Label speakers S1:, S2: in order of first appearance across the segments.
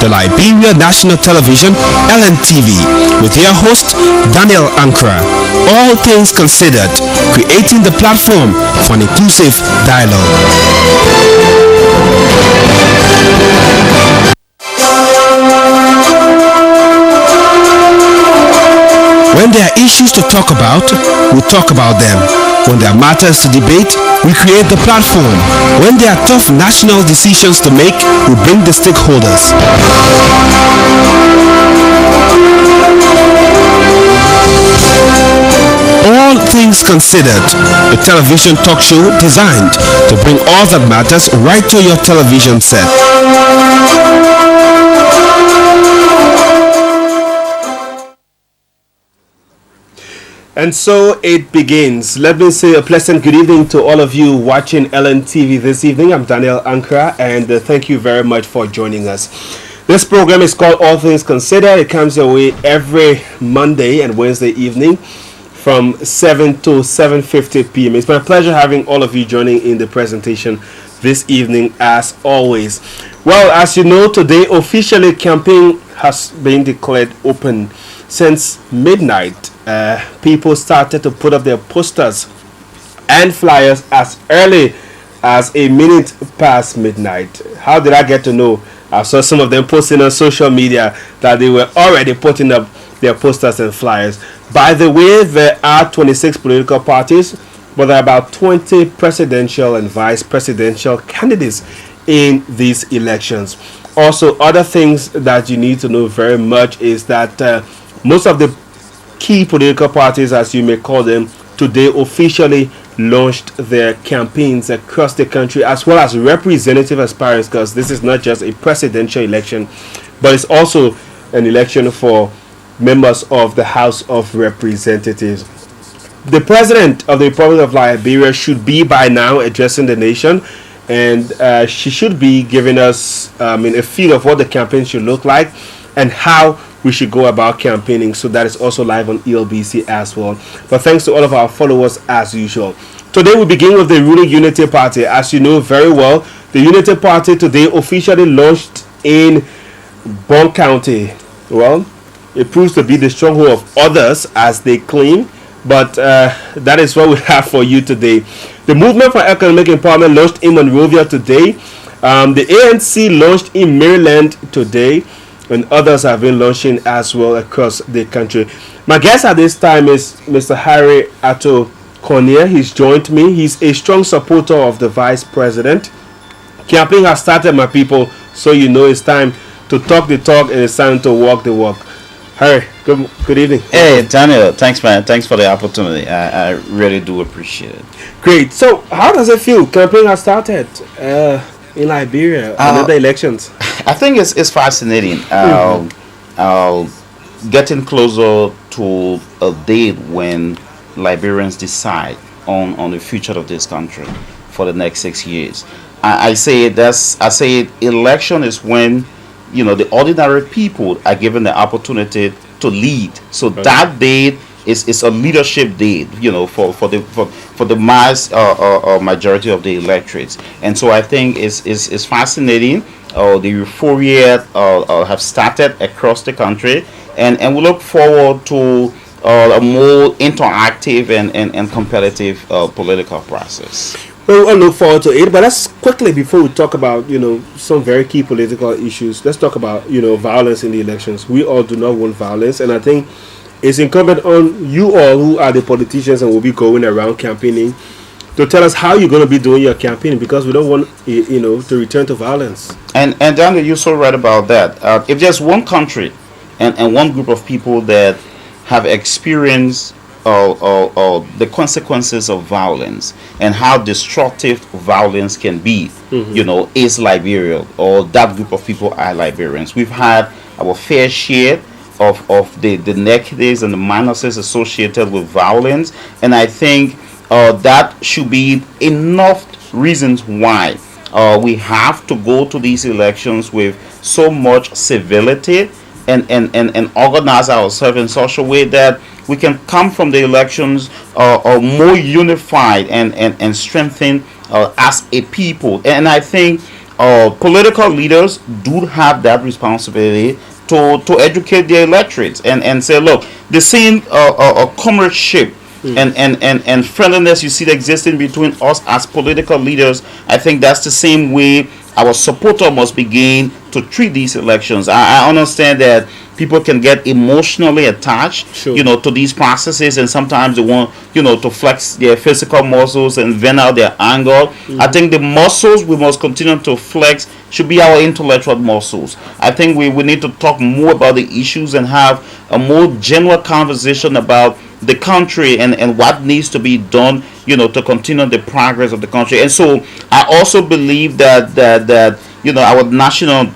S1: the Liberia National Television (LNTV) with your host Daniel Ankrah. All things considered, creating the platform for an inclusive dialogue. When there are issues to talk about, we talk about them. When there are matters to debate, we create the platform. When there are tough national decisions to make, we bring the stakeholders. All things considered, a television talk show designed to bring all that matters right to your television set. And so it begins. Let me say a pleasant good evening to all of you watching LNTV this evening. I'm Daniel Ankrah, and thank you very much for joining us. This program is called All Things Considered. It comes your way every Monday and Wednesday evening from 7 to 7:50 p.m. It's my pleasure having all of you joining in the presentation this evening as always. Well, as you know, today officially campaign has been declared open. Since midnight, people started to put up their posters and flyers as early as a minute past midnight. How did I get to know? I saw some of them posting on social media that they were already putting up their posters and flyers. By the way, there are 26 political parties, but there are about 20 presidential and vice presidential candidates in these elections. Also, other things that you need to know very much is that most of the key political parties, as you may call them, today officially launched their campaigns across the country, as well as representative aspirants, because this is not just a presidential election, but it's also an election for members of the House of Representatives. The President of the Republic of Liberia should be by now addressing the nation, and she should be giving us a feel of what the campaign should look like and how we should go about campaigning. So that is also live on ELBC as well. But thanks to all of our followers as usual. Today we begin with the ruling Unity Party. As you know very well, the Unity Party today officially launched in Bon County. Well, it proves to be the stronghold of others as they claim, but that is what we have for you today. The Movement for Economic Empowerment launched in Monrovia today. The ANC launched in Maryland today, and others have been launching as well across the country. My guest at this time is Mr. Harry Atto Cornier. He's joined me. He's a strong supporter of the Vice President. Campaign has started, my people, so you know it's time to talk the talk and it's time to walk the walk. Harry, good evening.
S2: Hey, Daniel, thanks, man. Thanks for the opportunity. I really do appreciate it.
S1: Great. So, how does it feel? Campaign has started in Liberia, another elections.
S2: I think it's fascinating. Getting closer to a date when Liberians decide on the future of this country for the next 6 years. I say election is when the ordinary people are given the opportunity to lead. So that date is a leadership date, for the mass majority of the electorates. And so I think it's fascinating. The euphoria have started across the country, and we look forward to a more interactive and competitive political process.
S1: Well, I look forward to it, but let's quickly, before we talk about some very key political issues, let's talk about violence in the elections. We all do not want violence, and I think it's incumbent on you all who are the politicians and will be going around campaigning to tell us how you're going to be doing your campaign, because we don't want to return to violence.
S2: And Daniel, you're so right about that. If there's one country and one group of people that have experienced the consequences of violence and how destructive violence can be, is Liberia, or that group of people are Liberians. We've had our fair share of the negatives and the minuses associated with violence, and I think that should be enough reasons why we have to go to these elections with so much civility and organize ourselves in such a way that we can come from the elections more unified and strengthened as a people. And I think political leaders do have that responsibility to educate their electorates and say, look, the same comradeship and friendliness you see existing between us as political leaders, I think that's the same way our supporter must begin to treat these elections. I understand that people can get emotionally attached,
S1: Sure.
S2: to these processes, and sometimes they want, to flex their physical muscles and vent out their anger. I think the muscles we must continue to flex should be our intellectual muscles. I think we need to talk more about the issues and have a more general conversation about the country and what needs to be done, to continue the progress of the country. And so I also believe that our national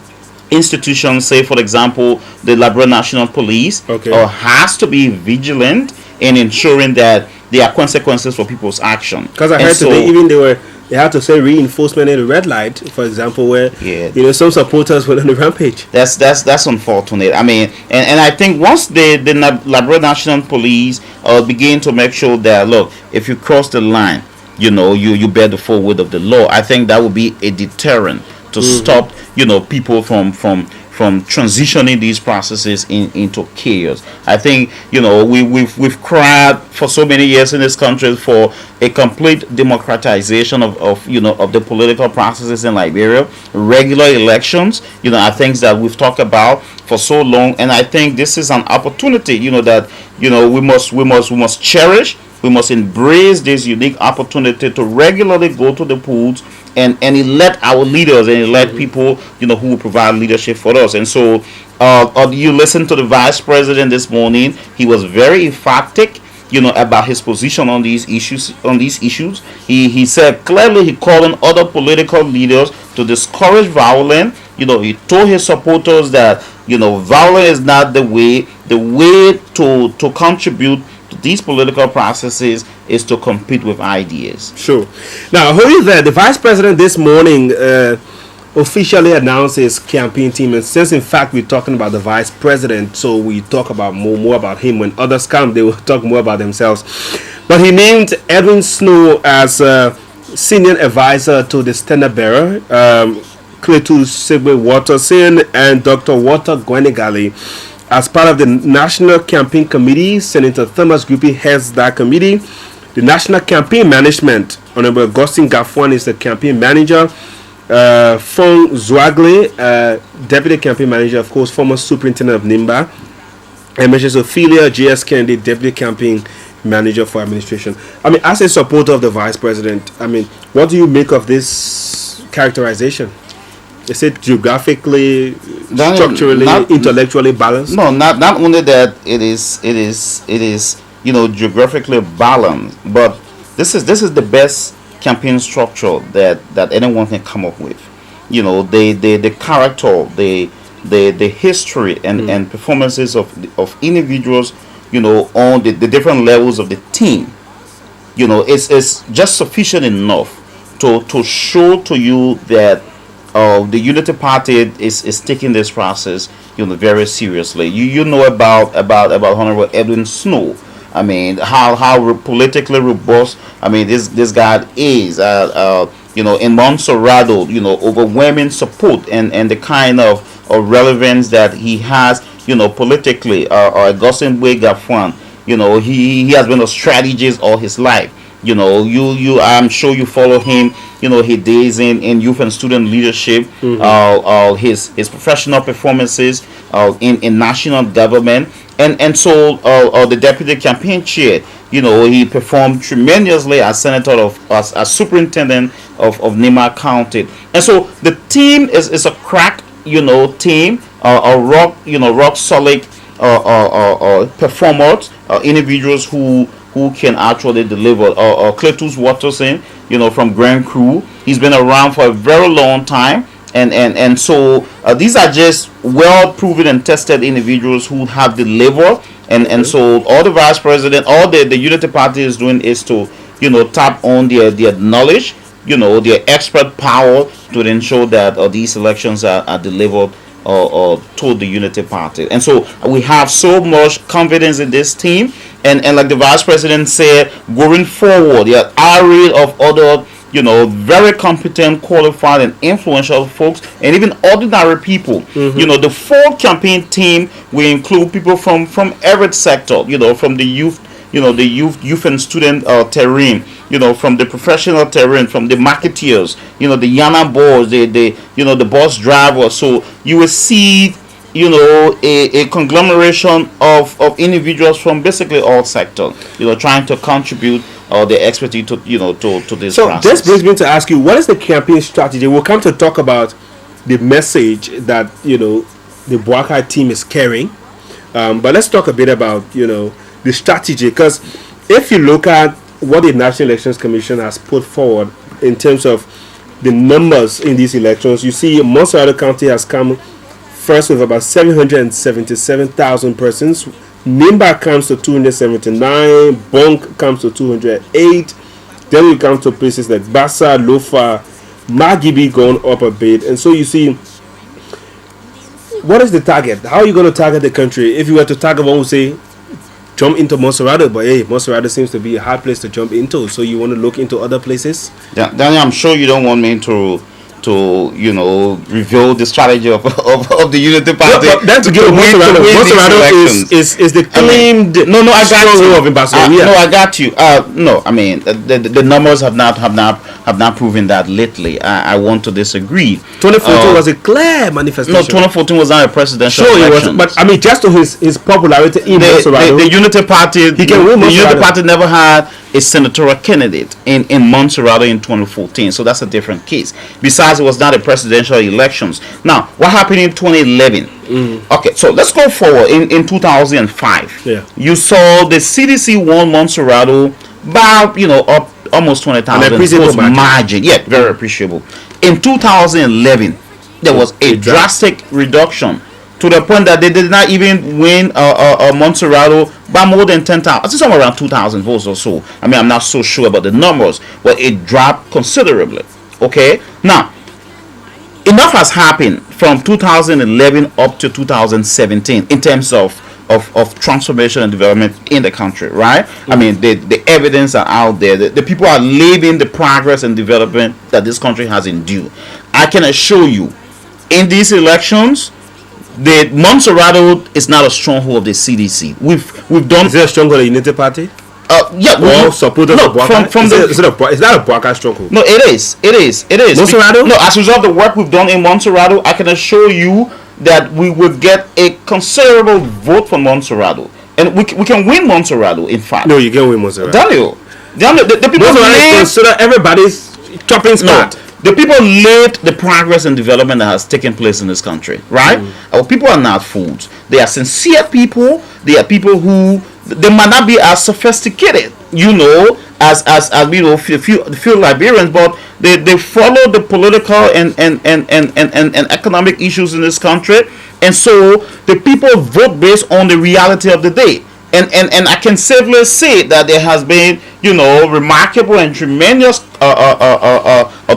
S2: institutions, say for example the Liberia National Police,
S1: Okay.
S2: has to be vigilant in ensuring that there are consequences for people's action.
S1: Because I
S2: And
S1: heard
S2: so,
S1: today they had to say reinforcement in the red light, for example, where
S2: Yeah.
S1: some supporters went on the rampage.
S2: that's unfortunate. I mean, and I think once the Liberia National Police begin to make sure that, look, if you cross the line, you bear the full weight of the law, I think that would be a deterrent to stop people from transitioning these processes into chaos. I think we've cried for so many years in this country for a complete democratization of the political processes in Liberia. Regular elections, are things that we've talked about for so long, and I think this is an opportunity, that we must cherish. We must embrace this unique opportunity to regularly go to the polls and elect our leaders and elect people who will provide leadership for us. And so you listened to the vice president this morning. He was very emphatic about his position on these issues. He said clearly, he called on other political leaders to discourage violence. He told his supporters that violence is not the way to contribute to these political processes is to compete with ideas.
S1: Sure. Now, who is there? The vice president this morning officially announced his campaign team, and since in fact we're talking about the vice president, so we talk about more about him. When others come, they will talk more about themselves. But he named Edwin Snow as senior advisor to the standard bearer, Cletus Sigbe Watterson and Dr. Walter Gwenegali. As part of the National Campaign Committee, Senator Thomas Guppy heads that committee. The National Campaign Management, Honorable Augustine Gafuan is the campaign manager. Fong Zwagle, Deputy Campaign Manager, of course, former Superintendent of NIMBA. And Mrs. Ophelia J.S. Kennedy, Deputy Campaign Manager for Administration. I mean, as a supporter of the Vice President, I mean, what do you make of this characterization? Is it geographically, structurally, intellectually balanced?
S2: No, not only that it is geographically balanced, but this is the best campaign structure that anyone can come up with. The character, the history and performances of individuals, on the different levels of the team, it's just sufficient enough to show to you that the Unity Party is taking this process very seriously. You know about Honorable Edwin Snow. I mean, how politically robust, I mean, this guy is. In Montserrado, overwhelming support and the kind of relevance that he has, politically. Augustine Gafuan, he has been a strategist all his life. I'm sure you follow him. He days in youth and student leadership. His professional performances in national government, and so the deputy campaign chair. He performed tremendously as senator as superintendent of Nima County, and so the team is a crack team, a rock solid performers, individuals who can actually deliver. Cletus Watterson, from Grand Crew, he's been around for a very long time, and so these are just well proven and tested individuals who have delivered, and so all the vice president, all the Unity Party is doing is to tap on their knowledge, their expert power to ensure that these elections are delivered to the Unity Party. And so we have so much confidence in this team, and like the vice president said, going forward, there are array of other very competent, qualified, and influential folks, and even ordinary people. The full campaign team will include people from every sector. From the youth, youth and student terrain. From the professional terrain, from the marketeers. The Yana boys, the bus drivers. So you will see a conglomeration of individuals from basically all sectors, trying to contribute their expertise to this process.
S1: So this brings me to ask you, what is the campaign strategy? We'll come to talk about the message that the Boakai team is carrying, but let's talk a bit about the strategy, because if you look at what the National Elections Commission has put forward in terms of the numbers in these elections, you see Montserrat County has come first with about 777,000 persons. Nimba comes to 279. Bonk comes to 208. Then we come to places like Bassa, Lofa, Magibi going up a bit. And so you see, what is the target? How are you going to target the country? If you were to target one, would say, jump into Montserrat, but hey, Montserrat seems to be a hard place to jump into. So you want to look into other places?
S2: Yeah, Daniel, I'm sure you don't want me to reveal the strategy of the Unity Party.
S1: No, that's to give Montserrat is the claimed
S2: no, I got you.
S1: Of ambassador.
S2: No, I got you. No, I mean the numbers have not proven that lately. I want to disagree.
S1: 2014 was a clear manifestation.
S2: No, 2014 was not a presidential
S1: It
S2: election.
S1: was, but I mean, just to his popularity in Montserrat,
S2: the Unity Party,
S1: he can win.
S2: The Unity Party never had a senatorial candidate in Montserrat in 2014, so that's a different case. Besides, it was not a presidential elections. Now, what happened in 2011? Okay, so let's go forward. In 2005, you saw the CDC won Montserrat by up almost 20,000 votes margin. Yeah, very appreciable. In 2011, there was a drastic reduction to the point that they did not even win Montserrat by more than 10,000. I think somewhere around 2,000 votes or so. I mean, I'm not so sure about the numbers, but it dropped considerably. Okay? Now, enough has happened from 2011 up to 2017 in terms of transformation and development in the country, right? I mean, the evidence are out there. The people are living the progress and development that this country has endured. I can assure you, in these elections, the Montserrat is not a stronghold of the CDC. We've done.
S1: Is it a stronghold of the Unity Party?
S2: Yeah.
S1: Well, supporters of Boakai? Is that a Boakai stronghold?
S2: No, it is.
S1: Montserrat?
S2: No, as a result of the work we've done in Montserrat, I can assure you that we will get a considerable vote for Montserrat, and we can win Montserrat. In fact,
S1: no, you can win Montserrat.
S2: Daniel, the people
S1: consider everybody's chopping spot.
S2: No, the people lived the progress and development that has taken place in this country, right? Our people are not fools. They are sincere people. They are people who they might not be as sophisticated, as few Liberians, but they follow the political and economic issues in this country, and so the people vote based on the reality of the day. And I can safely say that there has been, remarkable and tremendous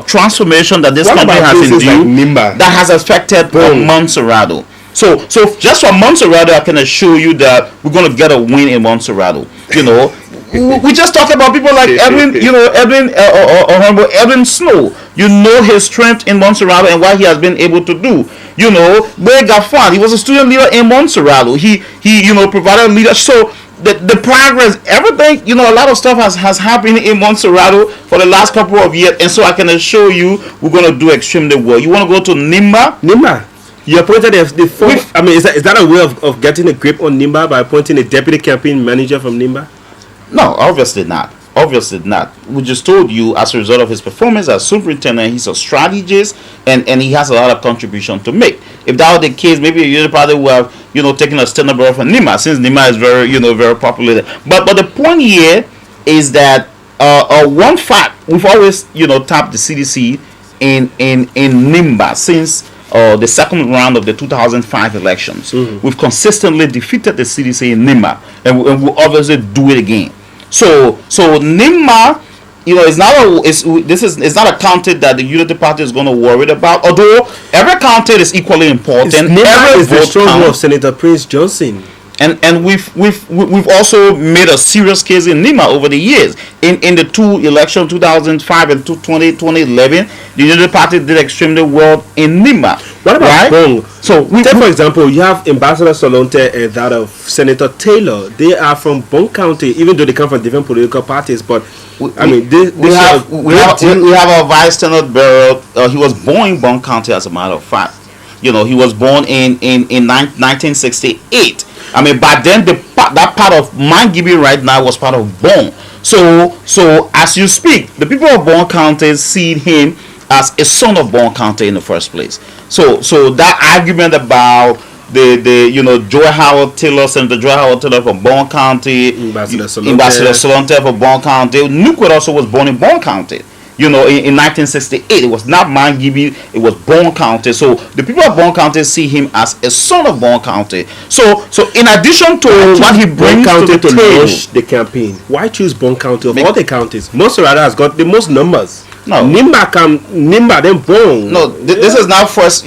S2: transformation that this country has endured that has affected Montserrat. So just from Montserrat, I can assure you that we're going to get a win in Montserrat. We just talk about people like Edwin Snow. His strength in Montserrat and what he has been able to do. Boy Gafan, he was a student leader in Montserrat. He provided leadership. So the progress, everything, a lot of stuff has happened in Montserrat for the last couple of years, and so I can assure you we're going to do extremely well. You want to go to Nimba?
S1: You appointed the fourth. I mean, is that a way of getting a grip on Nimba by appointing a deputy campaign manager from Nimba?
S2: No, obviously not. We just told you, as a result of his performance as superintendent, he's a strategist and he has a lot of contribution to make. If that were the case, maybe you probably would have taken a stand up from Nima, since Nima is very popular. But the point here is that one fact, we've always tapped the CDC in Nimba since the second round of the 2005 elections. We've consistently defeated the CDC in Nimba, and we'll obviously do it again. So Nimba, it's not a county that the Unity Party is going to worry about. Although every county is equally important.
S1: Nimba is the stronghold of Senator Prince Johnson.
S2: And we've also made a serious case in Nima over the years. In the two elections, 2005 and 2011, the United Party did extremely well in Nima.
S1: What about
S2: right?
S1: Bong?
S2: So
S1: take for example, you have Ambassador Solonte and that of Senator Taylor. They are from Bong County, even though they come from different political parties. But we have
S2: a vice tenant bearer. He was born in Bong County, as a matter of fact. He was born in 1968. I mean, by then that part of Mangibi right now was part of Bong. So as you speak, the people of Bong County see him as a son of Bong County in the first place. So that argument about the Joy Howard Taylor, Senator Joy Howard Taylor from Bong County, Ambassador Solonte from Bong County, Nukwet also was born in Bong County. In 1968, it was not Mangibi, it was Bong County. So the people of Bong County see him as a son of Bong County. So in addition to what he brings to the table,
S1: launch the campaign, why choose Bong County of all the counties? Monserrate has got the most numbers.
S2: No,
S1: Nimba then Bong.
S2: No, this is not first.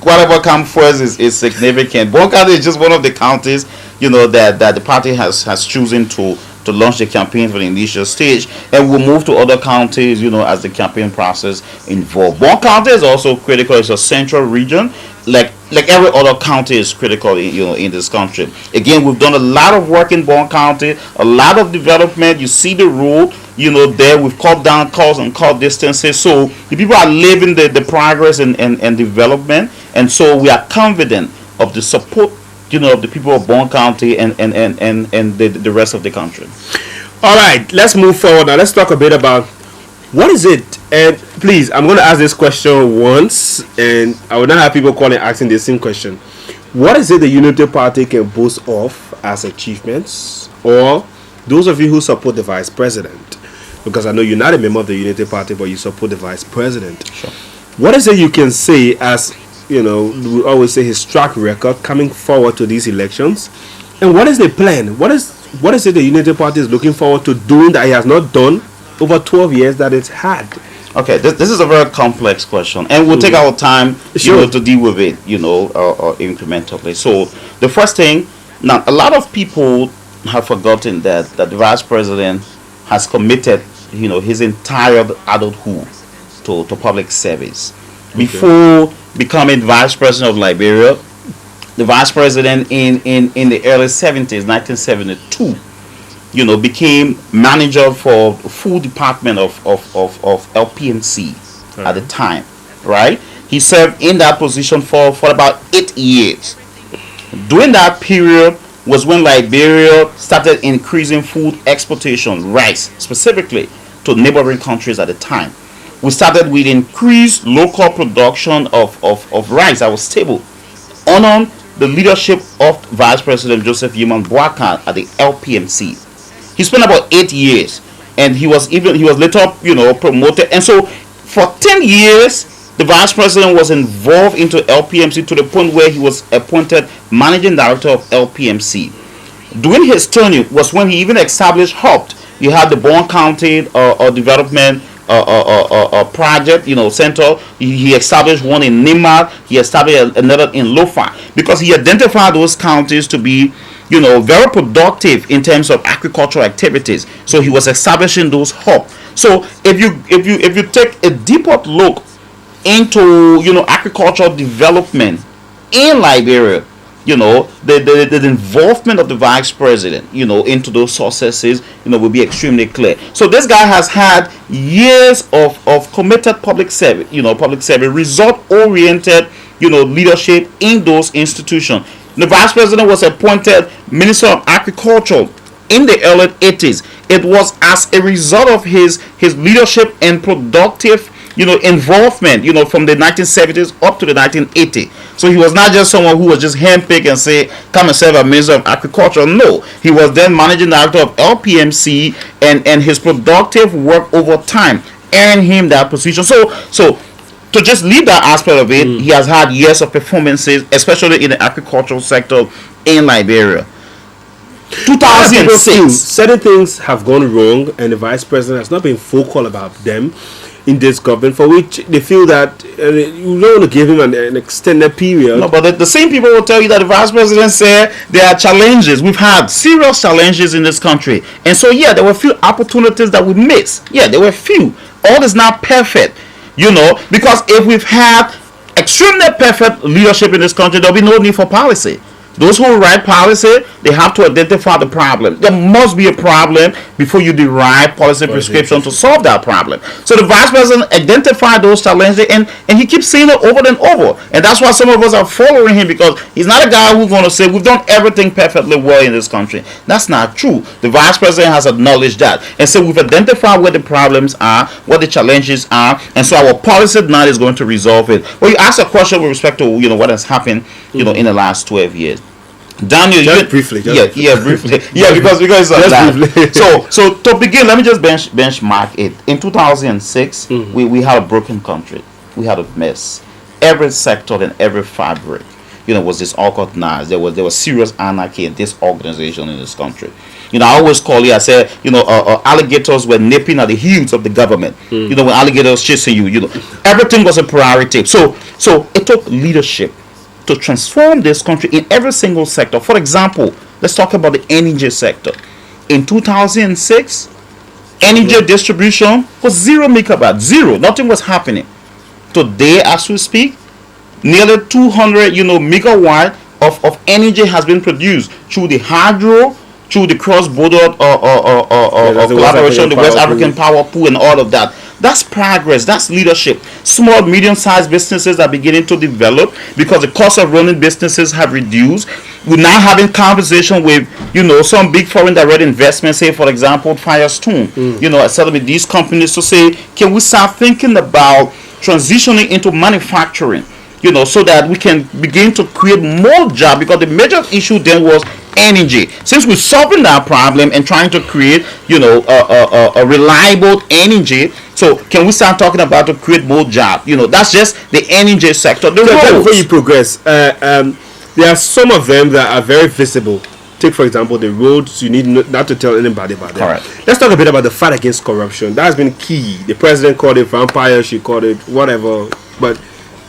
S2: Whatever comes first is significant. Bong County is just one of the counties that the party has chosen to launch the campaign for the initial stage, and we'll move to other counties, as the campaign process involves. Bong County is also critical. It's a central region, like every other county is critical, in this country. Again, we've done a lot of work in Bong County, a lot of development. You see the road, there we've cut down costs and cut distances. So the people are living the progress and development, and so we are confident of the support of the people of Bong County and the rest of the country.
S1: All right, let's move forward now. Let's talk a bit about what is it. And please, I'm going to ask this question once, and I will not have people calling asking the same question. What is it the Unity Party can boast of as achievements, or those of you who support the Vice President? Because I know you're not a member of the Unity Party, but you support the Vice President.
S2: Sure.
S1: What is it you can say as we always say his track record coming forward to these elections, and what is the plan? What is it the Unity Party is looking forward to doing that he has not done over 12 years that it's had?
S2: Okay, this is a very complex question, and we'll take our time, to deal with it, incrementally. So the first thing, now a lot of people have forgotten that the Vice President has committed, his entire adulthood to public service. Okay. Before becoming Vice President of Liberia, the Vice President in the early 70s, 1972, became manager for full department of LPMC at the time, right? He served in that position for about 8 years. During that period was when Liberia started increasing food exportation, rice specifically, to neighboring countries at the time. We started with increased local production of rice that was stable, under the leadership of Vice President Joseph Yeman Boakan at the LPMC. He spent about 8 years, and he was later promoted. And so for 10 years, the Vice President was involved into LPMC to the point where he was appointed Managing Director of LPMC. During his tenure was when he even established HOPT. You had the Bong County Development project, center. He established one in Nimar. He established another in Lofa, because he identified those counties to be, very productive in terms of agricultural activities. So he was establishing those hubs. So if you take a deeper look into agricultural development in Liberia, the involvement of the Vice President, into those successes, will be extremely clear. So this guy has had years of committed public service, result-oriented, leadership in those institutions. The Vice President was appointed Minister of Agriculture in the early 80s. It was as a result of his leadership and productive involvement, from the 1970s up to the 1980s. So he was not just someone who was just handpicked and say, come and serve as Minister of Agriculture. No, he was then Managing Director of LPMC, and his productive work over time earned him that position. So to just leave that aspect of it, he has had years of performances, especially in the agricultural sector in Liberia. 2006.
S1: Certain things have gone wrong, and the Vice President has not been vocal about them. in this government for which they feel that you don't want to give him an extended period.
S2: No, but the same people will tell you that the vice president said there are challenges. We've had serious challenges in this country. And so, yeah, there were few opportunities that we missed. Yeah, there were few. All is not perfect, because if we've had extremely perfect leadership in this country, there'll be no need for policy. Those who write policy, they have to identify the problem. There must be a problem before you derive policy prescription to solve that problem. So the vice president identified those challenges, and he keeps saying it over and over. And that's why some of us are following him, because he's not a guy who's going to say we've done everything perfectly well in this country. That's not true. The vice president has acknowledged that and said we've identified where the problems are, what the challenges are, and so our policy now is going to resolve it. Well, you asked a question with respect to what has happened in the last 12 years. Daniel,
S1: briefly.
S2: Briefly. because so to begin, let me just benchmark it. In 2006, we had a broken country. We had a mess. Every sector and every fabric, was disorganized. There was serious anarchy in this organization in this country. I always call it. I said, alligators were nipping at the heels of the government. When alligators chasing you, everything was a priority. So it took leadership to transform this country in every single sector. For example, let's talk about the energy sector. In 2006, energy distribution was 0 megawatt, zero. Nothing was happening. Today, as we speak, nearly 200 megawatt of energy has been produced through the hydro, through the cross-border collaboration, the West African Power Pool, and all of that. That's progress. That's leadership. Small, medium-sized businesses are beginning to develop because the cost of running businesses have reduced. We're now having conversation with, some big foreign direct investments, say, for example, Firestone. Selling with these companies to say, can we start thinking about transitioning into manufacturing, so that we can begin to create more jobs, because the major issue then was energy. Since we're solving that problem and trying to create, a reliable energy, so can we start talking about to create more jobs? That's just the energy sector.
S1: Before you progress, there are some of them that are very visible. Take, for example, the roads. You need not to tell anybody about them.
S2: Correct.
S1: Let's talk a bit about the fight against corruption. That has been key. The president called it vampire. She called it whatever. But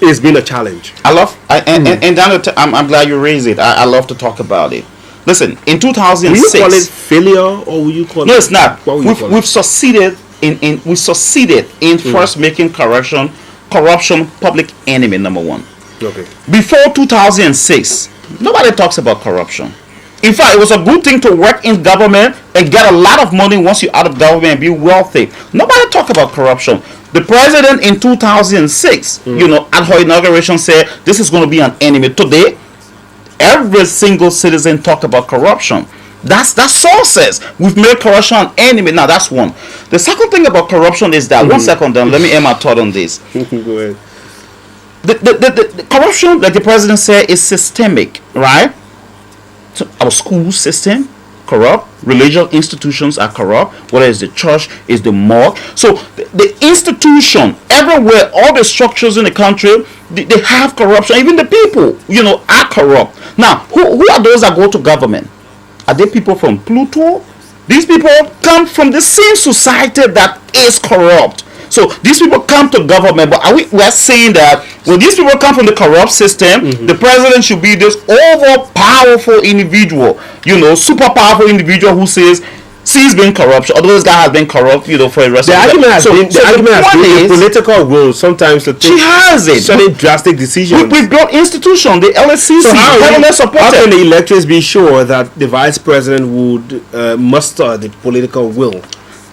S1: it's been a challenge.
S2: And I'm glad you raised it. I love to talk about it. Listen, in 2006,
S1: will you call it failure, or will you call it?
S2: No, it's not.
S1: We've
S2: succeeded in first making corruption public enemy number one.
S1: Okay.
S2: Before 2006, nobody talks about corruption. In fact, it was a good thing to work in government and get a lot of money once you're out of government and be wealthy. Nobody talk about corruption. The president in 2006, at her inauguration said this is going to be an enemy. Today, every single citizen talk about corruption. That's sources. We've made corruption an enemy. Now that's one. The second thing about corruption is that 1 second, then let me end my thought on this.
S1: Go ahead.
S2: The corruption, like the president said, is systemic, right? So our school system corrupt, religious institutions are corrupt, whether it's the church, is the morgue. So the institution everywhere, all the structures in the country, they have corruption. Even the people, are corrupt. Now, who are those that go to government? Are they people from Pluto? These people come from the same society that is corrupt. So these people come to government, but we're saying that when these people come from the corrupt system, the president should be this over-powerful individual, super powerful individual who says, sees being corruption, although this guy has been corrupt, for the rest of the
S1: argument has been the political will sometimes to take certain drastic decisions.
S2: We've built institutions, the LSCC,
S1: so how can the electors be sure that the vice president would muster the political will?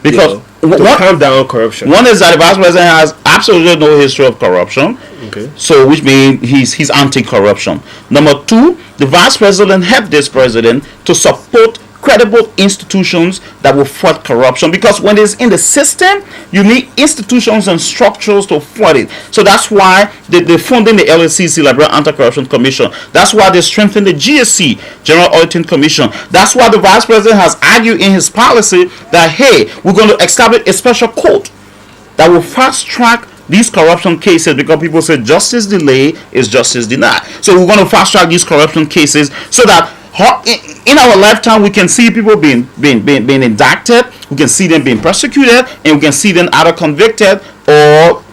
S2: Because
S1: to calm down corruption.
S2: One is that the vice president has absolutely no history of corruption.
S1: Okay.
S2: So which means he's anti-corruption. Number two, the vice president helped this president to support credible institutions that will fight corruption, because when it's in the system, you need institutions and structures to fight it. So that's why they're funding the LSCC, Liberal Anti-Corruption Commission. That's why they strengthen the GSC, General Auditing Commission. That's why the vice president has argued in his policy that, hey, we're going to establish a special court that will fast track these corruption cases, because people say justice delayed is justice denied. So we're going to fast track these corruption cases so that in our lifetime we can see people being indicted, we can see them being prosecuted, and we can see them either convicted or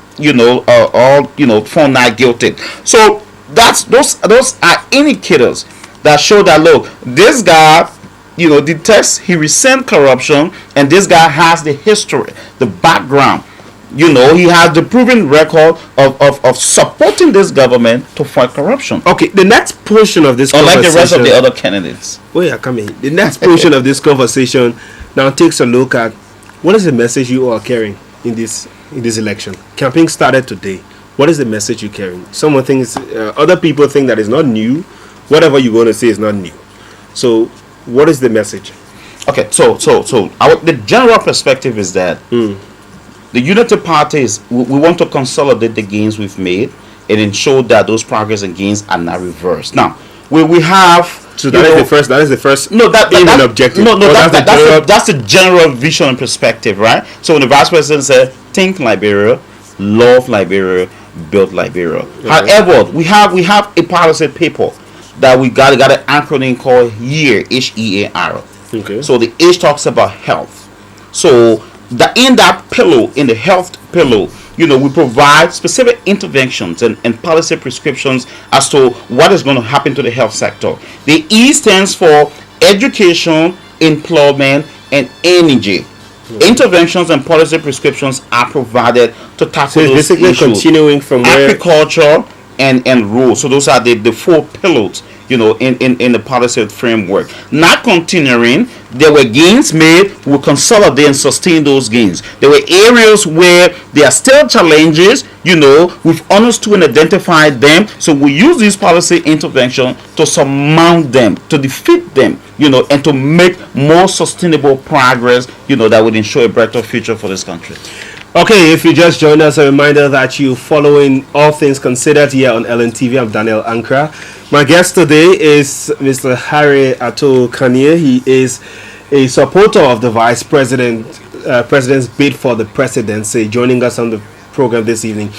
S2: found not guilty. So those are indicators that show that, look, this guy, detects, he resent corruption, and this guy has the history, the background. He has the proven record of supporting this government to fight corruption.
S1: Okay, the next portion of this
S2: unlike
S1: conversation,
S2: the rest of the other candidates.
S1: Oh yeah, come in. The next portion of this conversation now takes a look at what is the message you are carrying in this election. Campaign started today. What is the message you're carrying? Someone thinks, other people think that it's not new. Whatever you're going to say is not new. So, what is the message?
S2: Okay, so the general perspective is that the Unity Party we want to consolidate the gains we've made and ensure that those progress and gains are not reversed. Now, we have.
S1: So that is the first.
S2: No, that's
S1: objective.
S2: That's the general vision and perspective, right? So when the vice president said, "Think Liberia, love Liberia, build Liberia." Okay. However, we have a policy paper that we got an acronym called HEAR, HEAR.
S1: Okay.
S2: So the H talks about health. So in the health pillow, we provide specific interventions and policy prescriptions as to what is going to happen to the health sector. The E stands for education, employment, and energy. Interventions and policy prescriptions are provided to tackle those
S1: basically
S2: issues.
S1: Continuing from
S2: agriculture and rules. So those are the four pillars, in the policy framework. Not continuing, there were gains made, we'll consolidate and sustain those gains. There were areas where there are still challenges, we've understood and identified them, so we use this policy intervention to surmount them, to defeat them, and to make more sustainable progress, that would ensure a brighter future for this country.
S1: Okay, if you just joined us, a reminder that you're following All Things Considered here on LNTV. I'm Daniel Ankrah. My guest today is Mr. Harry Ato Kanye. He is a supporter of the Vice President's bid for the presidency, joining us on the program this evening.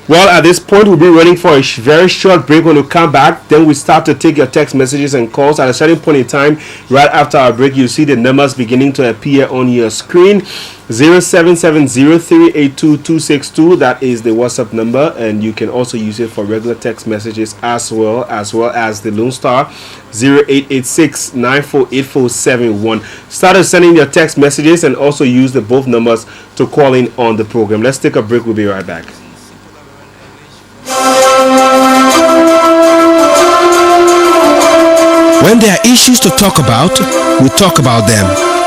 S1: Well, at this point, we'll be running for a very short break. When we come back, then we start to take your text messages and calls. At a certain point in time, right after our break, you see the numbers beginning to appear on your screen. 0770382262. That is the WhatsApp number, and you can also use it for regular text messages as well as the Lone Star 0886948471. Start sending your text messages and also use the both numbers to call in on the program. Let's take a break. We'll be right back.
S3: When there are issues to talk about, we talk about them.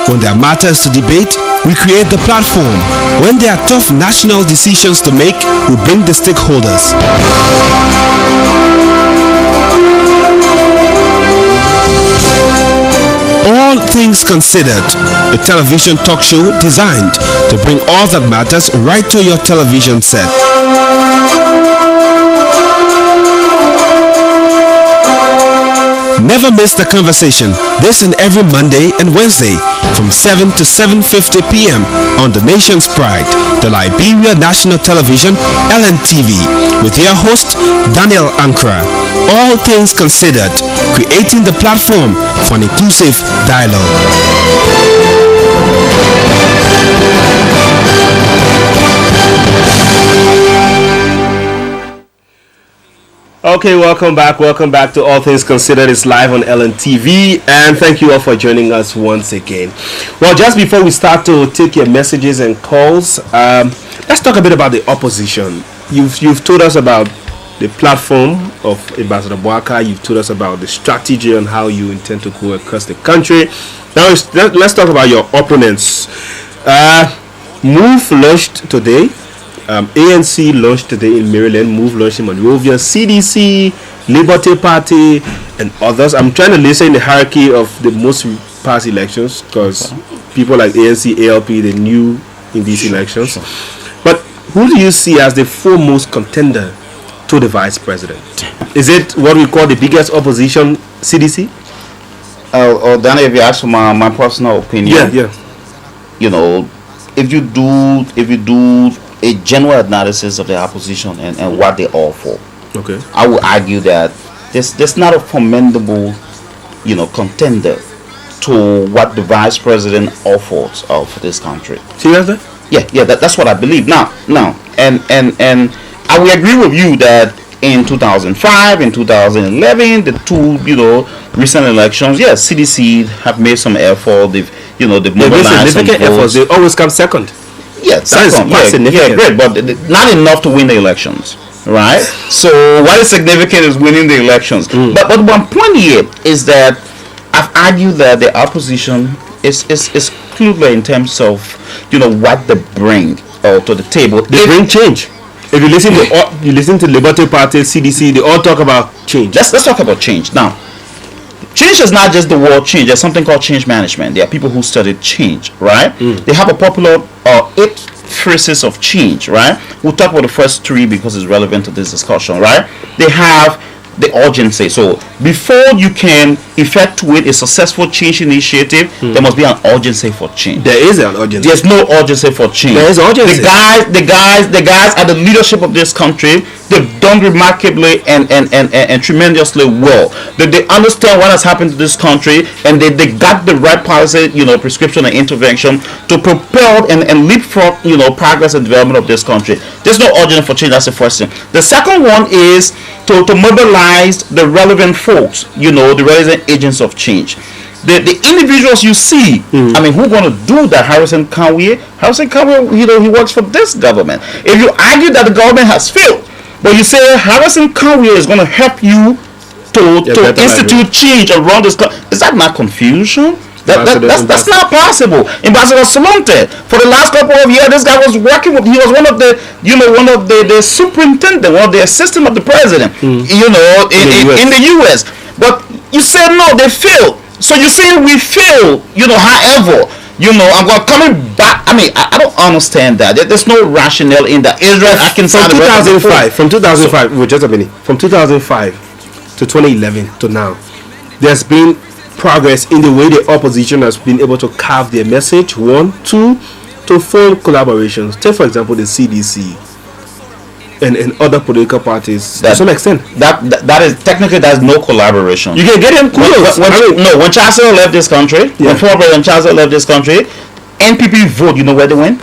S3: When there are matters to debate, we create the platform. When there are tough national decisions to make, we bring the stakeholders. All Things Considered, a television talk show designed to bring all that matters right to your television set. Never miss the conversation, this and every Monday and Wednesday from 7 to 7:50 p.m. on the nation's pride, the Liberia National Television, LNTV, with your host, Daniel Ankrah. All Things Considered, creating the platform for an inclusive dialogue.
S1: Okay, welcome back to All Things Considered. It's live on LNTV, and thank you all for joining us once again. Well, just before we start to take your messages and calls, let's talk a bit about the opposition. You've told us about the platform of Ambassador Boaka. You've told us about the strategy on how you intend to go across the country. Now let's talk about your opponents. MOVE launched today. ANC launched today in Maryland, MOVE launched in Monrovia, CDC, Liberty Party, and others. I'm trying to listen in the hierarchy of the most past elections because people like ANC, ALP, they knew in these elections. But who do you see as the foremost contender to the vice president? Is it what we call the biggest opposition, CDC?
S2: Danny, if you ask for my personal opinion,
S1: yeah.
S2: If you do a general analysis of the opposition and what they offer,
S1: okay,
S2: I would argue that there's not a formidable, contender to what the vice president offers of this country.
S1: Seriously?
S2: Yeah, that's what I believe. Now, And I will agree with you that in 2005 and 2011, the two recent elections, yes, CDC have made some effort. They've mobilized some
S1: significant efforts. They always come second.
S2: Yeah, second. Yeah, great, but not enough to win the elections. Right? So what is significant is winning the elections. But one point here is that I've argued that the opposition is clueless in terms of what they bring to the table.
S1: They bring change. If you listen to Liberty Party, CDC, they all talk about change.
S2: Let's talk about change now. Change is not just the word change. There's something called change management. There are people who study change, right? They have a popular 8 phrases of change, right? We'll talk about the first 3 because it's relevant to this discussion, right? They have the urgency. So before you can effectuate a successful change initiative, there must be an urgency for change.
S1: There is an urgency.
S2: There's no urgency for change.
S1: There is urgency.
S2: The guys at the leadership of this country, they've done remarkably and tremendously well. They understand what has happened to this country, and they got the right policy, prescription and intervention to propel and leapfrog, progress and development of this country. There's no urgency for change. That's the first thing. The second one is to mobilize the relevant folks, the relevant agents of change. The individuals you see, I mean, who going to do that? Harrison Conway, he works for this government. If you argue that the government has failed, but you say Harrison Conway is going to help you to institute change around this, is that not confusion? That's not possible. Ambassador Salonte, for the last couple of years, this guy was working with. He was one of the superintendent, one of the assistant of the president. In the U.S. But you said no, they failed. So you say we failed. However, I'm coming back. I mean, I don't understand that. There's no rationale in that. Israel, I can
S1: from 2005. From 2005, just a minute. From 2005 to 2011 to now, there's been progress in the way the opposition has been able to carve their message. 1, 2, to form collaborations. Take for example the CDC and other political parties to some extent.
S2: That is technically that's no collaboration.
S1: You can get them close.
S2: When Chancellor left this country, when former President Chancellor left this country, NPP vote. You know where they went?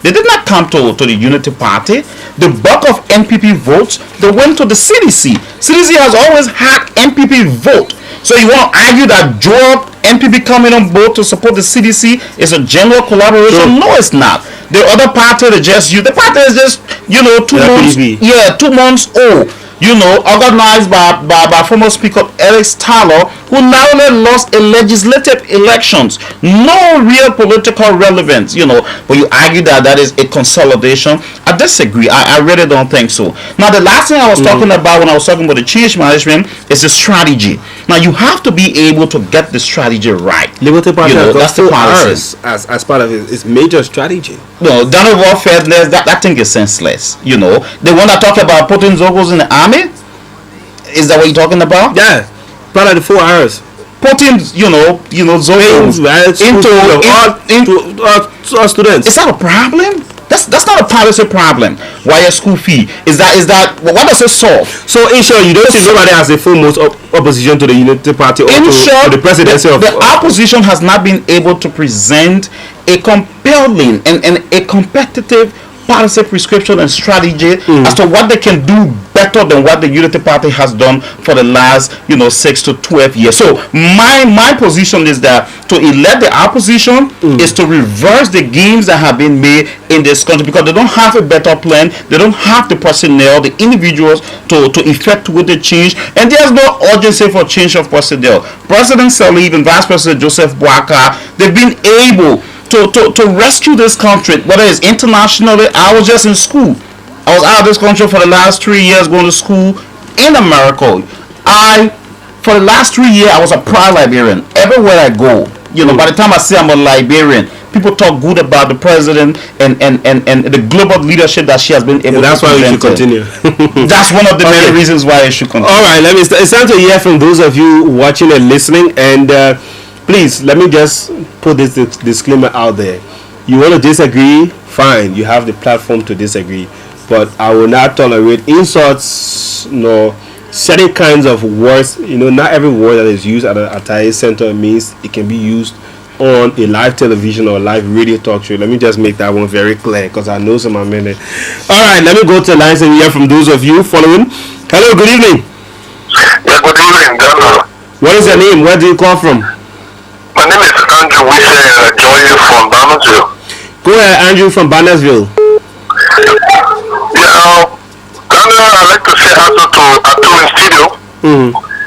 S2: They did not come to the Unity Party. The bulk of NPP votes, they went to the CDC. CDC has always had NPP vote. So you want to argue that Joe NPP coming on board to support the CDC is a general collaboration? No, it's not. The other party, the party is just 2 months. Yeah, 2 months old. Organized by former Speaker Alex Tyler, who now lost a legislative elections. No real political relevance, But you argue that is a consolidation. I disagree. I really don't think so. Now, the last thing I was talking about when I was talking about the change management is the strategy. Now, you have to be able to get the strategy right.
S1: Liberty Party that's the policy as part of its major strategy.
S2: No, Donald Warfare, that thing is senseless. They want to talk about putting Zogos in the army. Is that what you're talking about?
S1: Yeah, part of the 4 hours.
S2: Putting Zogos into
S1: all students.
S2: Is that a problem? That's not a policy problem. Why a school fee? Is that what does it solve?
S1: So in short, you don't see nobody as a foremost opposition to the Unity Party or to the presidency of
S2: the opposition has not been able to present a compelling and a competitive policy prescription and strategy as to what they can do better than what the Unity Party has done for the last 6 to 12 years. So my position is that to elect the opposition is to reverse the gains that have been made in this country, because they don't have a better plan, they don't have the personnel, the individuals to effectuate the change, and there's no urgency for change of personnel. President Salih and Vice President Joseph Boakai, they've been able to rescue this country, whether it's internationally. I was just in school. I was out of this country for the last 3 years going to school in America. For the last 3 years, I was a proud Liberian. Everywhere I go, by the time I say I'm a Liberian, people talk good about the president and the global leadership that she has been able to
S1: that's why we should continue.
S2: That's one of the many reasons why it should continue.
S1: All right, it's time to hear from those of you watching and listening, and please, let me just put this disclaimer out there. You want to disagree? Fine, you have the platform to disagree. But I will not tolerate insults, nor certain kinds of words. Not every word that is used at a Atari center means it can be used on a live television or live radio talk show. Let me just make that one very clear because I know some are minute. All right, let me go to the lines and hear from those of you following. Hello, good evening.
S4: Yeah, good evening, Daniel.
S1: What is your name? Where do you call from?
S4: My name is Andrew. We say join you from Barnesville.
S1: Go ahead, Andrew from Bannersville.
S4: Yeah, Daniel, I'd like to say hello to Atu in studio.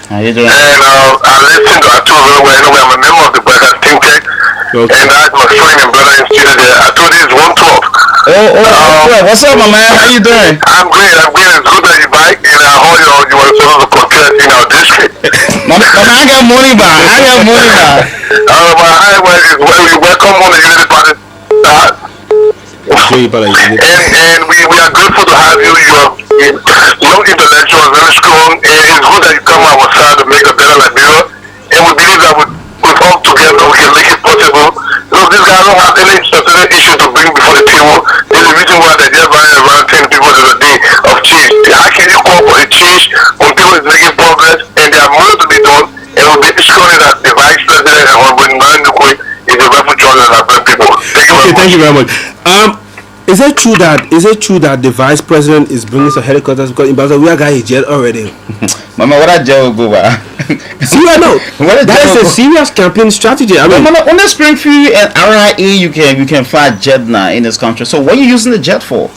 S2: How you doing?
S4: And I listen to Atu very well. Anyway, I'm a member of the Brothers Think Tank.
S1: Okay.
S4: And that's my friend and brother in studio there. Atu is 112.
S2: What's up, my man? How you doing?
S4: I'm great. It's good that you back. And I heard you were supposed to contest in our district.
S2: My man, I got money back.
S4: My highway is where we welcome on the Unity Party. And we are grateful to have you. You are young intellectual, very strong, and it's good that you come outside to make a better Liberia. And we believe that with all together we can make it possible. Look, this guy don't have any specific issue to bring before the table. There's a reason why they're just buying around 10 people to the day of change. How can you call for a change when people is making progress and there are more to be done? And we'll be ensuring that the vice president and Honorable Nandukwe is a refuge on the people.
S1: Thank you very much. Is it true that the vice president is bringing some helicopters because in Basel we are got a jet already?
S2: Mama, what a joke, go back.
S1: That is a serious campaign strategy. I mean,
S2: on the Springfield and RIA, you can fly jet now in this country. So what are you using the jet for?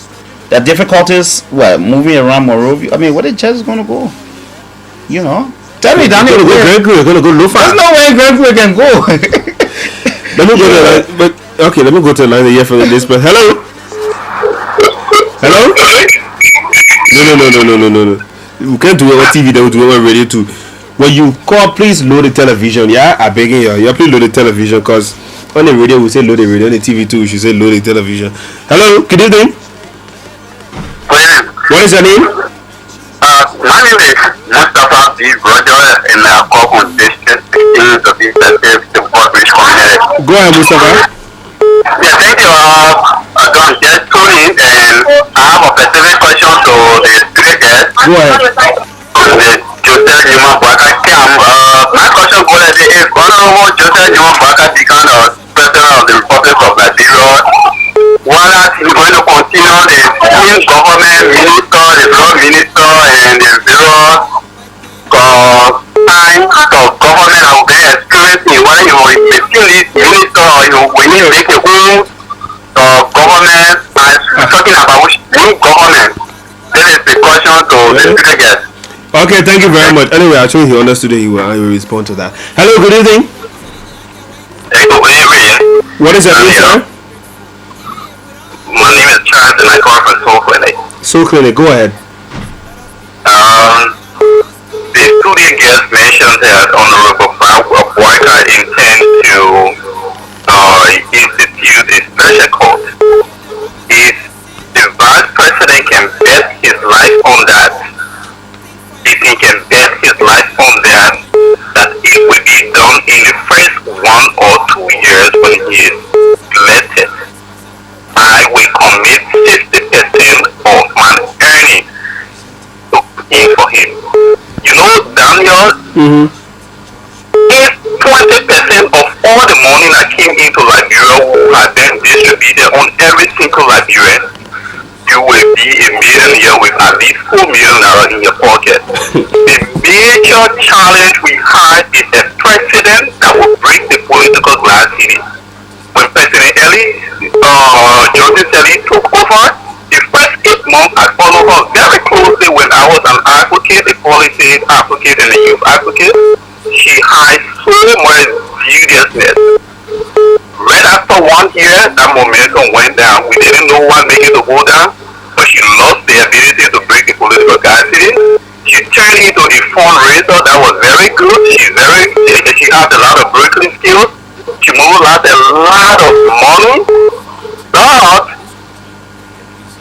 S2: The difficulties, moving around Monrovia. I mean, where the jet is going to go? You know, tell me, Daniel.
S1: We're going to go low fast.
S2: There's no way Greg can go.
S1: Let me go to the line. Okay, let me go to the line here for this. But hello. Hello? No. We can't do it on TV, then we'll do it on radio too. When you call, please load the television. Yeah, I'm begging you. Yeah, please load the television because on the radio we say load the radio. On the TV too, we should say load the television. Hello, good evening. What is your name?
S4: My name is Mustafa B. Roger in the Kokun District, 16th of the British Community.
S1: Go ahead, Mustafa.
S4: Yeah, thank you. Don, just tune in and I have a specific question to the three guests.
S1: Go ahead.
S4: Joseph Juma Baka Camp. My question is Honorable Joseph Juma Baka become the President of the Republic of Liberia, whether he's going to continue the same government minister, the law minister, and the zero time of government that will get experience in whether he will be still this minister or will he make a own government and talking about which new government. This is the question to the three guests.
S1: Okay, thank you very much. Anyway, actually he understood it. He will respond to that. Hello, good evening.
S4: Hey, good evening.
S1: What is your name, sir?
S4: My name is Charles and I come from Soul Clinic.
S1: Soul Clinic, go ahead.
S4: The studio guest mentioned that Honorable Frank Walker intends to institute a special court. If the vice president can bet his life on that, if he can bet his life on that it will be done in the first 1 or 2 years when he is elected, I will commit 60% of my earnings to pay for him. You know, Daniel, if 20% of all the money that came into Liberia had been distributed on every single Liberian, you will be a millionaire with at least $4 million in your pocket. The major challenge we had is a president that will break the political glass ceiling. When President Joseph Eli took over, the first 8 months I followed her very closely when I was an advocate, a policy advocate, and a youth advocate. She had so much seriousness. Right after 1 year, that momentum went down. We didn't know what made it to go down, but she lost the ability to break the political capacity. She turned into a fundraiser that was very good. She has a lot of brokering skills. She moved out a lot of money, but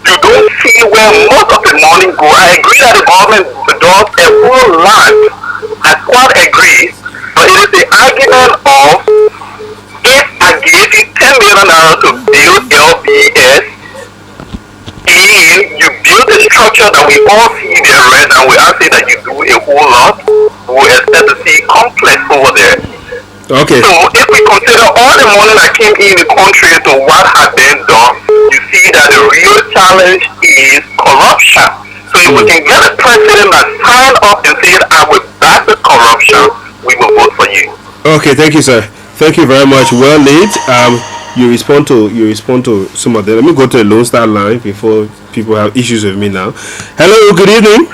S4: you don't see where most of the money go. I agree that the government does a whole lot. I quite agree, but it is the argument of if I gave you $10 million to build LBS, and you build a structure that we all see there right now, we all say that you do a whole lot, we expect to see complex over there.
S1: Okay.
S4: So if we consider all the money that came in the country to what had been done, you see that the real challenge is corruption. So if we can get a president that stand up and says, I will back the corruption, we will vote for you.
S1: Okay, thank you, sir. Thank you very much. Well, Nate, you respond to some of them. Let me go to the Lone Star line before people have issues with me now. Hello, good evening.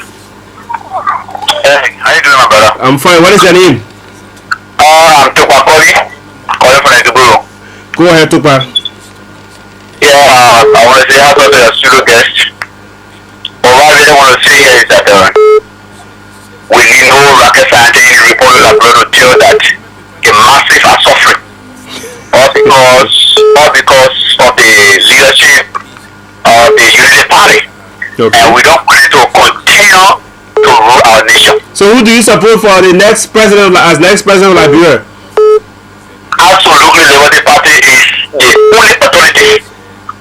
S4: Hey, how you doing, my brother?
S1: I'm fine. What is your name?
S4: I'm Tukwa calling from Edinburgh.
S1: Go ahead, Tupa.
S4: Yeah, I want to say hello to your studio guest. But what I really want to say here is that we need no rocket scientist report laboratory to tell that the masses are suffering, all because of the leadership of the Unity Party,
S1: Okay.
S4: and we don't want it to continue to rule our nation.
S1: So, who do you support for the next president as next president of Liberia?
S4: Absolutely, the Liberty Party is the only authority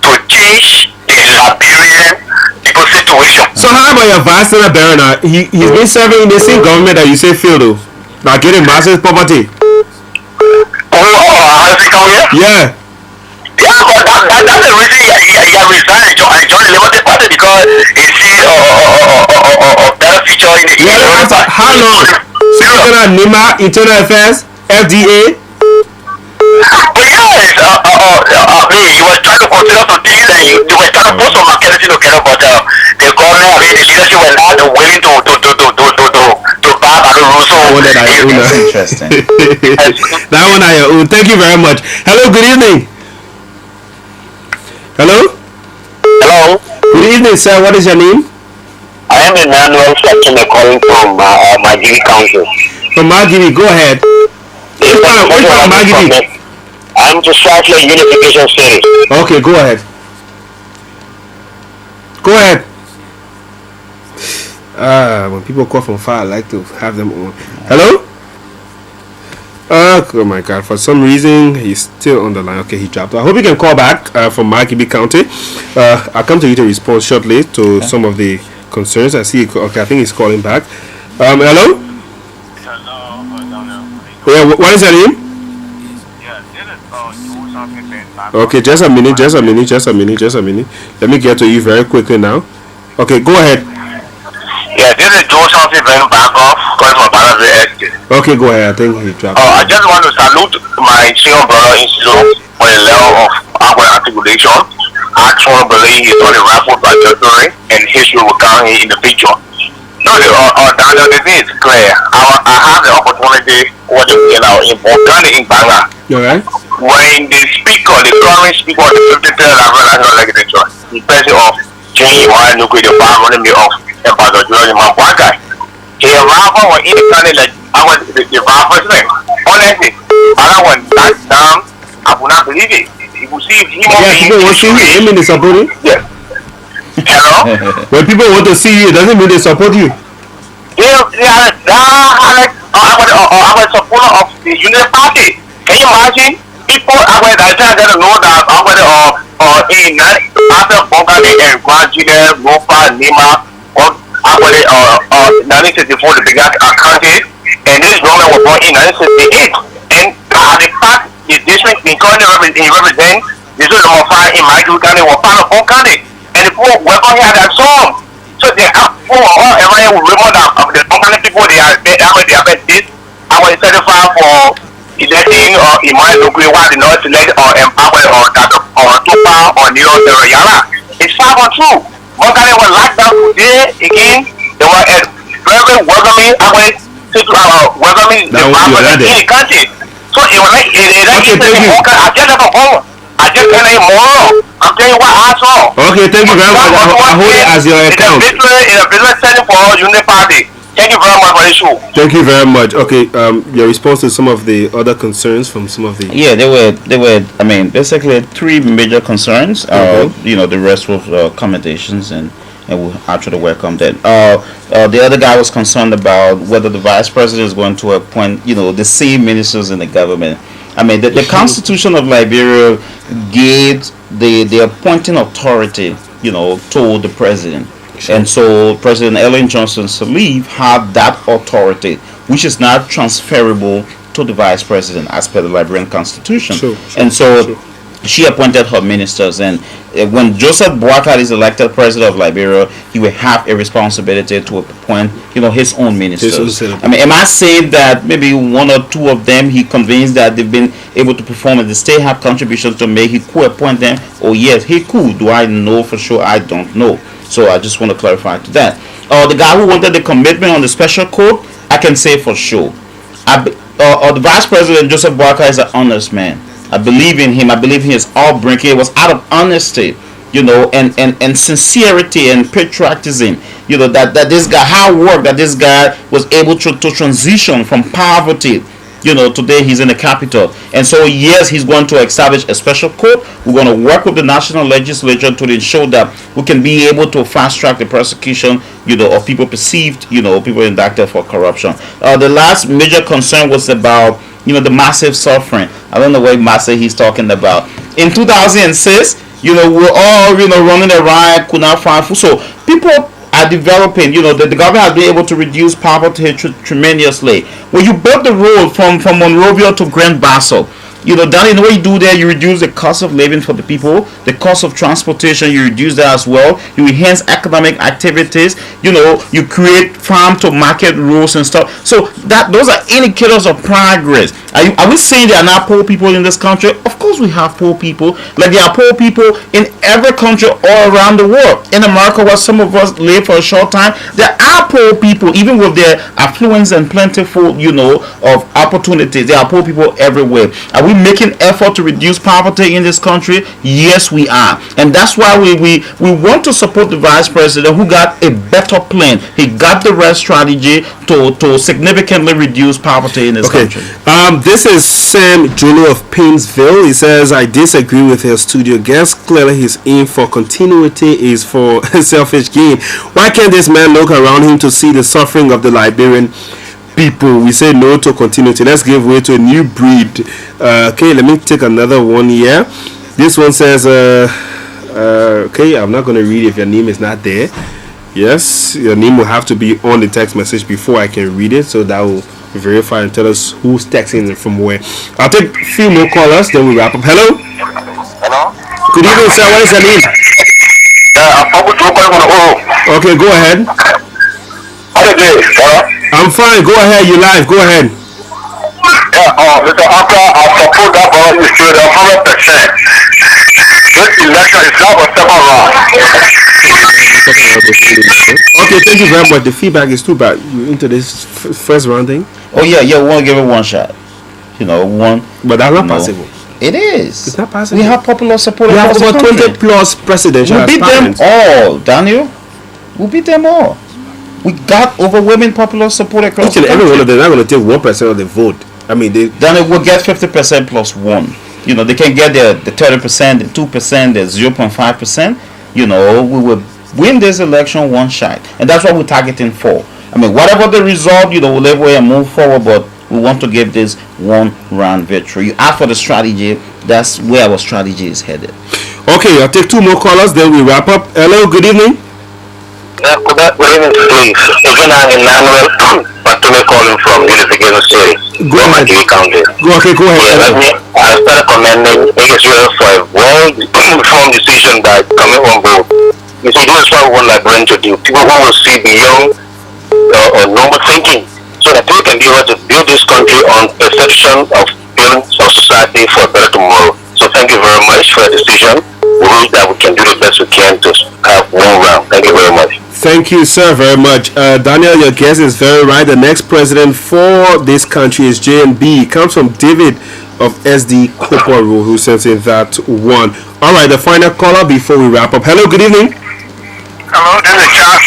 S4: to change the Liberian people situation.
S1: So, how about your vice president Barron? He's been serving in the same government that you say failed, though, like getting massive poverty.
S4: Has he come here?
S1: Yeah.
S4: Yeah, but that's the reason he resigned and joined the Liberty Party, because he sees a better future in the
S1: Yeah. How long? Secretary of NIMA, Internal Affairs, FDA.
S4: But yes, he was trying to consider some things, and they were trying to put some mechanism together, but the government, the leadership were not willing to back the rules. So
S2: That's interesting.
S1: That one I own. Thank you very much. Hello, good evening. Hello?
S4: hello,
S1: Good evening, sir. What is your name?
S4: I am Emmanuel Section calling from Magiri Council.
S1: From Magiri. Go ahead. Which part of Magiri?
S4: I'm just Southland Unification City.
S1: Okay, go ahead. Go ahead. When people call from far, I like to have them on. Hello? Oh my God! For some reason, he's still on the line. Okay, he dropped. I hope you can call back from Markibi County. I'll come to you to respond shortly to some of the concerns. I see. Okay, I think he's calling back. Hello? Yeah, what is your name? Okay, just a minute. Let me get to you very quickly now. Okay, go ahead.
S4: Yeah, this is Joe Chauncey Ben Backoff, calling from Balance Estate.
S1: Okay, go ahead. I think he dropped.
S4: I just want to salute my senior brother in Silo for the level of our articulation. I truly believe he's on the right foot trajectory, and history will count him in the picture. No, the thing is clear. I have the opportunity in Banga.
S1: Alright.
S4: When the current speaker of the 53rd National Legislature, the president of J.U.I. Nuclear Power running me off Ambassador George Mambwaga, he rather were independent I was the vice president. Honestly, I want that down. I will not believe it. You will see human beings.
S1: People want to see you. It mean they support you.
S4: Yeah. Hello?
S1: When people want to see you, it doesn't mean they support you.
S4: Yeah, I'm a supporter of the Unity Party. Can you imagine? People I don't know that after Bongani and Grandchildren, Ropa, Nima, or 1964 the began county, and this government was born in 1968. And the fact the district in currently represent district number 5 in Michael County was part of Bong County, and the people welcome here that song. So they are all everyone will remember that the Bong County people they have this. I was certified for electing in my local one did not select or empower or Tupa or Nilo Yala. It's far from true. One guy was locked down today again. They were very welcoming. Welcoming the farmers in the country. So it was like I just tell you more. I'm telling you what I saw.
S1: Okay, thank you very much. I hold it as your account.
S4: It's a business setting for Unity Party. Thank you very much for the show.
S1: Thank you very much. Okay, your response to some of the other concerns from some of the
S2: There were. I mean, basically 3 major concerns. The rest were accommodations, and we actually welcome that. The other guy was concerned about whether the vice president is going to appoint, the same ministers in the government. I mean, the Constitution of Liberia gave the appointing authority, to the president. And so President Ellen Johnson Sirleaf had that authority, which is not transferable to the vice president as per the Liberian constitution.
S1: Sure.
S2: And so she appointed her ministers, and when Joseph Boakai is elected president of Liberia, he will have a responsibility to appoint, his own ministers. I mean, am I saying that maybe one or two of them he convinced that they've been able to perform and the state have contributions to make, he could appoint them? Oh yes, he could. Do I know for sure? I don't know. So I just want to clarify to that. The guy who wanted the commitment on the special code, I can say for sure. The vice president Joseph Boakai is an honest man. I believe in him. I believe he is all-brinking. It was out of honesty, and sincerity and patriotism, that this guy, hard work, that this guy was able to transition from poverty. Today he's in the capital. And so, yes, he's going to establish a special court. We're going to work with the national legislature to ensure that we can be able to fast-track the prosecution, of people perceived, people indicted for corruption. The last major concern was about the massive suffering. I don't know what massive he's talking about. In 2006, we're all, running around, could not find food. So people are developing, the government has been able to reduce poverty tremendously. When you build the road from Monrovia to Grand Bassel, Danny, what you do there, you reduce the cost of living for the people, the cost of transportation, you reduce that as well. You enhance economic activities, you create farm to market roads and stuff. So those are indicators of progress. Are we saying there are not poor people in this country? Of course we have poor people. Like there are poor people in every country all around the world. In America, where some of us live for a short time, there are poor people, even with their affluence and plentiful, of opportunities. There are poor people everywhere. Are we making effort to reduce poverty in this country? Yes, we are. And that's why we want to support the vice president who got a better plan. He got the right strategy to significantly reduce poverty in this country.
S1: This is Sam Jolo of Painesville. He says, I disagree with his studio guest. Clearly his aim for continuity is for selfish gain. Why can't this man look around him to see the suffering of the Liberian people? We say no to continuity. Let's give way to a new breed. Okay, let me take another one here. This one says, okay, I'm not going to read if your name is not there. Yes, your name will have to be on the text message before I can read it, so that will verify and tell us who's texting and from where. I'll take a few more callers, then we wrap up. Hello?
S4: Hello?
S1: Good evening, sir. What is your name? Okay, go ahead. I'm fine. Go ahead. You live. Go ahead.
S4: Mr. Ankrah, I support that for you to the 100%. This election is not a second round.
S1: Okay, thank you very much. The feedback is too bad. You into this first round thing?
S2: Oh yeah, we want to give it one shot. One.
S1: But that's not possible.
S2: It is.
S1: It's not possible.
S2: We have popular support.
S1: We have over 20 plus presidential
S2: We beat them all, Daniel. We beat them all. We got overwhelming popular support across the country.
S1: Every one of them are going to take 1% of the vote. I mean,
S2: Daniel will get 50% plus 1. They can get the 30%, the 2%, the 0.5%. We will win this election one shot, and that's what we're targeting for. I mean, whatever the result, we'll live away and move forward, but we want to give this one round victory. You ask for the strategy, that's where our strategy is headed.
S1: Okay, I'll take two more callers, then we wrap up. Hello, good evening.
S4: Good evening, please. Again, I'm Emmanuel Patume calling from Unification City.
S1: Go ahead.
S4: County.
S1: Go ahead.
S4: I started commending Israel for a well-informed decision that coming on board. You see, this is what we want Liberians to do. People who will see beyond normal thinking, so that people can be able to build this country on perception of building a society for a better tomorrow. So thank you very much for the decision. We hope that we can do the best we can to have one round. Thank you very much.
S1: Thank you, sir, very much. Daniel, your guess is very right. The next president for this country is JNB. It comes from David of SD Koporo, who sends in that one. All right, the final caller before we wrap up. Hello, good evening.
S4: Hello, this is Charles.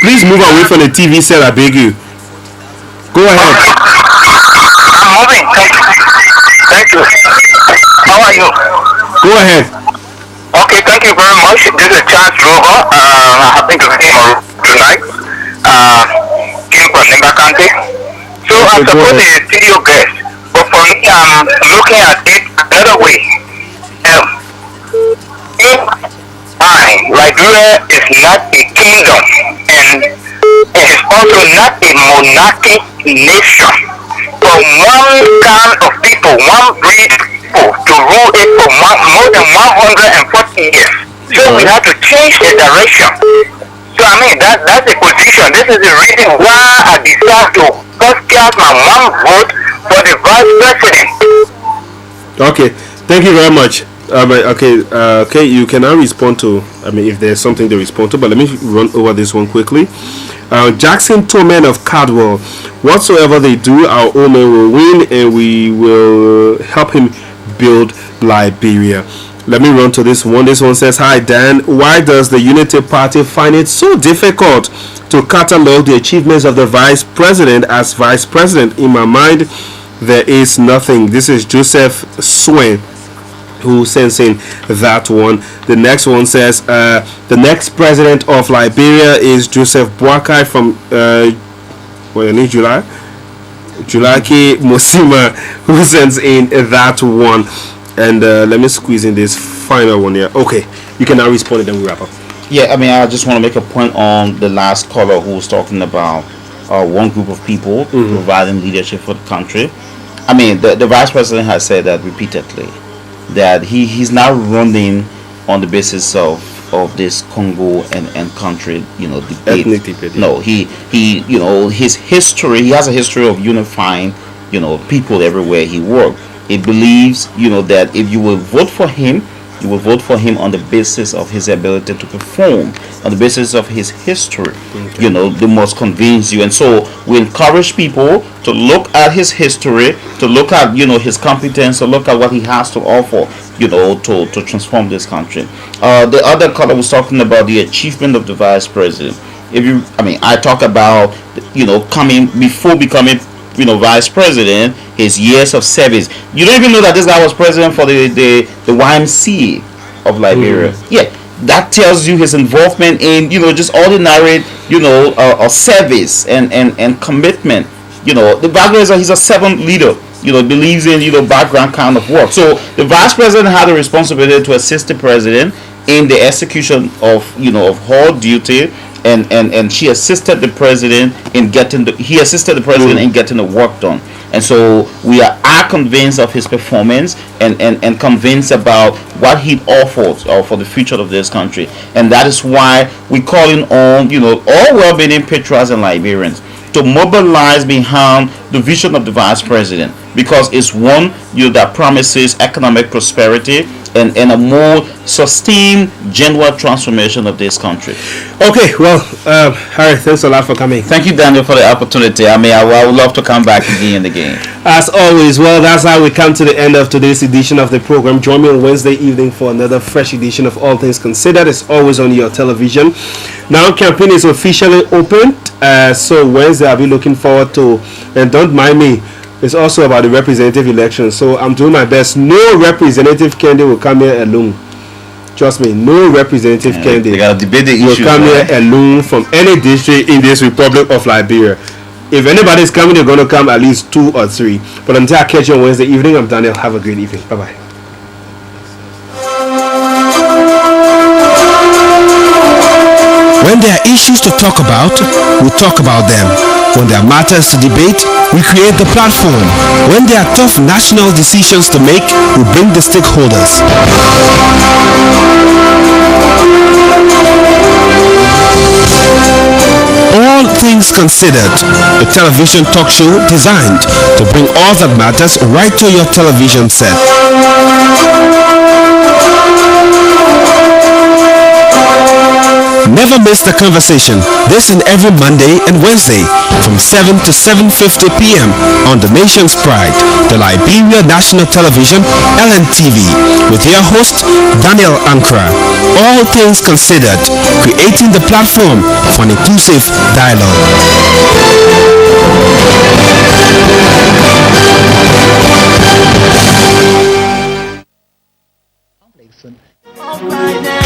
S1: Please move away from the TV set, I beg you. Go ahead.
S4: I'm moving. Thank you. How are you?
S1: Go ahead.
S4: Okay, thank you very much. This is Charles Rover. I happen to be on tonight. Came from Nimba County. So I suppose the studio guest. But for me, I'm looking at it another way. Liberia is not a kingdom, and it is also not a monarchic nation. from one kind of people, one breed of people, to rule it for more than 140 years. So we have to change the direction. So I mean that's the position. This is the reason why I decided to first cast my one vote for the vice president.
S1: Okay, thank you very much. Okay, you can now respond to. I mean, if there's something to respond to, but let me run over this one quickly. Jackson Toman of Cadwell. Whatsoever they do, our old man will win, and we will help him build Liberia. Let me run to this one. This one says, "Hi Dan, why does the Unity Party find it so difficult to catalog the achievements of the vice president as vice president? In my mind, there is nothing." This is Joseph Swain who sends in that one. The next one says, the next president of Liberia is Joseph Boakai from July K. Mosima, who sends in that one. And let me squeeze in this final one here. Okay, you can now respond and then we wrap up.
S2: Yeah, I mean, I just want to make a point on the last caller who was talking about one group of people providing leadership for the country. I mean, the vice president has said that repeatedly, that he's now running on the basis of this Congo and country, debate.
S1: Ethnic debate.
S2: No, he his history. He has a history of unifying, people everywhere he worked. He believes, that if you will vote for him, you will vote for him on the basis of his ability to perform, on the basis of his history.
S1: Okay.
S2: They must convince you. And so we encourage people to look at his history, to look at, his competence, to look at what he has to offer, to transform this country. The other caller was talking about the achievement of the vice president. I talk about, before becoming vice president, his years of service. You don't even know that this guy was president for the YMCA of Liberia. Yeah, that tells you his involvement in just ordinary service and commitment. The background is that he's a servant leader. Believes in background kind of work. So the vice president had the responsibility to assist the president in the execution of her duty. And she assisted the president in getting in getting the work done. And so we are convinced of his performance and convinced about what he offers for the future of this country. And that is why we calling on all well-meaning patriots and Liberians to mobilize behind the vision of the vice president, because it's one that promises economic prosperity and a more sustained genuine transformation of this country.
S1: Okay, well, Harry, thanks a lot for coming.
S2: Thank you, Daniel, for the opportunity. I mean, I would love to come back again and again.
S1: As always, well, that's how we come to the end of today's edition of the program. Join me on Wednesday evening for another fresh edition of All Things Considered. It's always on your television. Now, campaign is officially opened, so Wednesday I'll be looking forward to, and don't mind me, it's also about the representative election, so I'm doing my best. No representative candidate will come here alone. Trust me, no representative candidate
S2: they gotta debate the
S1: will
S2: issues,
S1: come
S2: right?
S1: here alone from any district in this Republic of Liberia. If anybody's coming, they're going to come at least 2 or 3. But until I catch you on Wednesday evening, I'm Daniel. Have a great evening. Bye-bye.
S3: When there are issues to talk about, we talk about them. When there are matters to debate, we create the platform. When there are tough national decisions to make, we bring the stakeholders. All Things Considered, a television talk show designed to bring all that matters right to your television set. Never miss the conversation. This and every Monday and Wednesday from 7 to 7:50 p.m. on The Nation's Pride, the Liberia National Television, LNTV, with your host, Daniel Ankrah. All Things Considered, creating the platform for an inclusive dialogue.
S5: All right now.